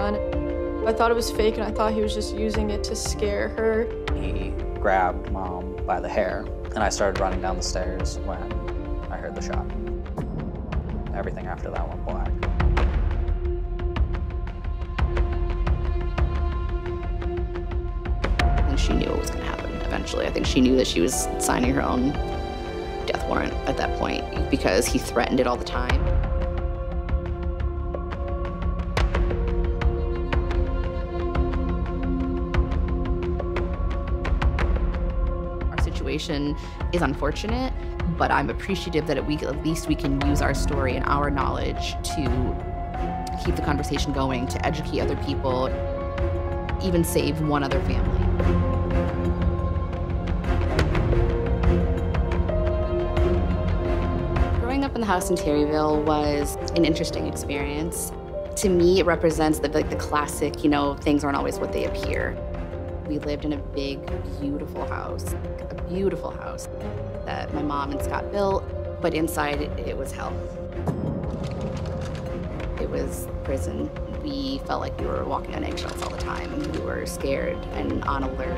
gun. I thought it was fake, and I thought he was just using it to scare her. He grabbed Mom by the hair, and I started running down the stairs when I heard the shot. Everything after that went black. I think she knew what was going to happen eventually. I think she knew that she was signing her own death warrant at that point because he threatened it all the time. Our situation is unfortunate, but I'm appreciative that at least we can use our story and our knowledge to keep the conversation going, to educate other people, even save one other family. Growing up in the house in Terryville was an interesting experience. To me, it represents the classic, things aren't always what they appear. We lived in a big, beautiful house that my mom and Scott built, but inside it was hell. It was prison. We felt like we were walking on eggshells all the time. We were scared and on alert.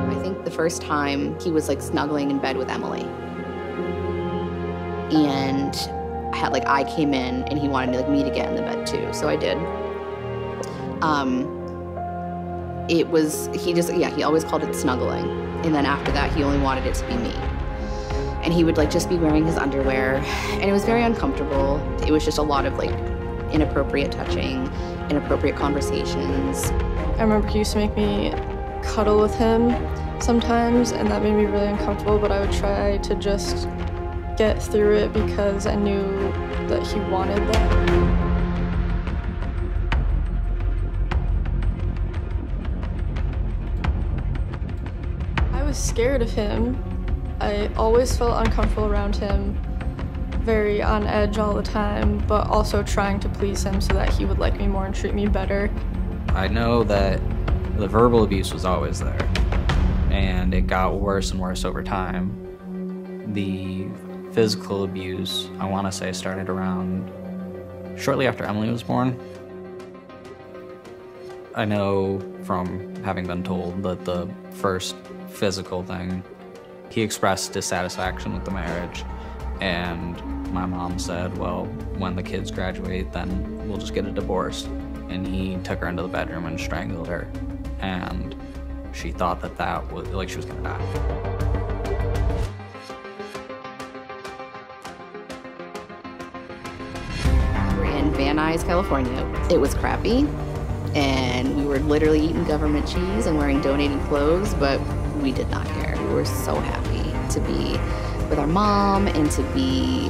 I think the first time he was snuggling in bed with Emily. And I came in and he wanted me to get in the bed too, so I did. He always called it snuggling. And then after that, he only wanted it to be me. And he would just be wearing his underwear, and it was very uncomfortable. It was just a lot of inappropriate touching, inappropriate conversations. I remember he used to make me cuddle with him sometimes, and that made me really uncomfortable, but I would try to just get through it because I knew that he wanted that. I was scared of him. I always felt uncomfortable around him, very on edge all the time, but also trying to please him so that he would like me more and treat me better. I know that the verbal abuse was always there, and it got worse and worse over time. The physical abuse, I want to say, started around shortly after Emily was born. I know from having been told that the first physical thing, he expressed dissatisfaction with the marriage, and my mom said, well, when the kids graduate, then we'll just get a divorce. And he took her into the bedroom and strangled her, and she thought that was she was gonna die. Van Nuys, California. It was crappy, and we were literally eating government cheese and wearing donated clothes, but we did not care. We were so happy to be with our mom and to be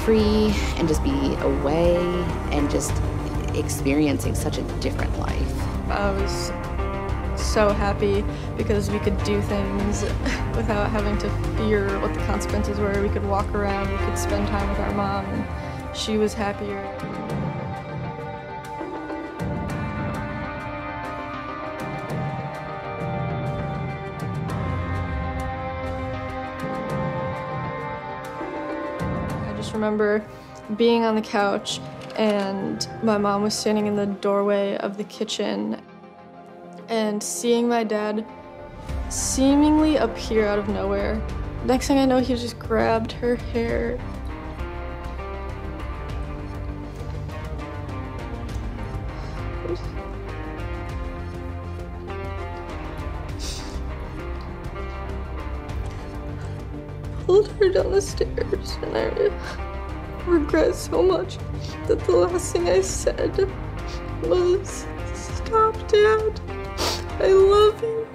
free and just be away and just experiencing such a different life. I was so happy because we could do things without having to fear what the consequences were. We could walk around, we could spend time with our mom, and she was happier. I just remember being on the couch and my mom was standing in the doorway of the kitchen and seeing my dad seemingly appear out of nowhere. Next thing I know, he just grabbed her hair. Pulled her down the stairs, and I regret so much that the last thing I said was, "Stop, Dad. I love you."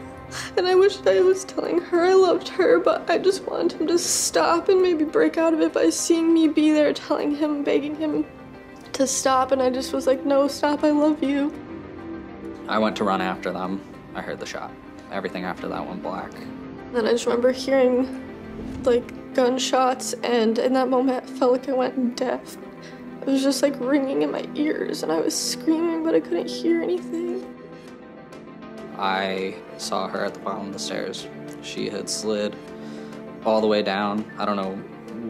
And I wish I was telling her I loved her, but I just wanted him to stop and maybe break out of it by seeing me be there, telling him, begging him to stop, and I just was like, "No, stop, I love you." I went to run after them. I heard the shot. Everything after that went black. Then I just remember hearing gunshots, and in that moment I felt like I went deaf. It was just ringing in my ears, and I was screaming, but I couldn't hear anything. I saw her at the bottom of the stairs. She had slid all the way down. I don't know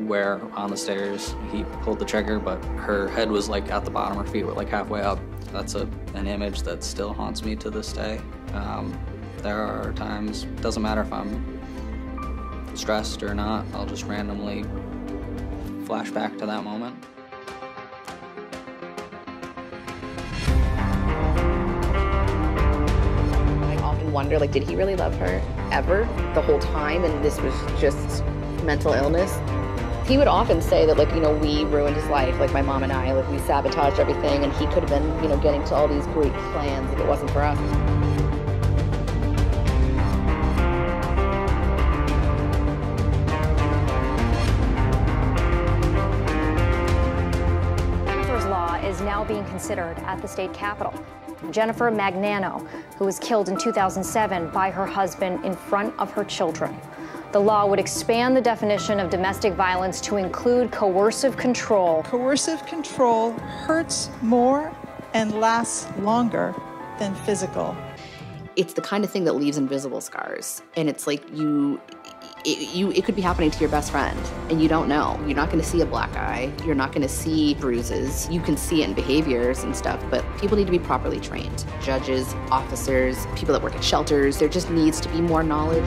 where on the stairs he pulled the trigger, but her head was like at the bottom, her feet were like halfway up. That's an image that still haunts me to this day. There are times, doesn't matter if I'm stressed or not, I'll just randomly flash back to that moment. I often wonder, like, did he really love her ever, the whole time, and this was just mental illness? He would often say that, like, you know, we ruined his life, like my mom and I, like we sabotaged everything, and he could have been, you know, getting to all these great plans if it wasn't for us. Jennifer's law is now being considered at the state capitol. Jennifer Magnano, who was killed in 2007 by her husband in front of her children. The law would expand the definition of domestic violence to include coercive control. Coercive control hurts more and lasts longer than physical. It's the kind of thing that leaves invisible scars. And it's like it could be happening to your best friend and you don't know. You're not gonna see a black eye. You're not gonna see bruises. You can see it in behaviors and stuff, but people need to be properly trained. Judges, officers, people that work at shelters, there just needs to be more knowledge.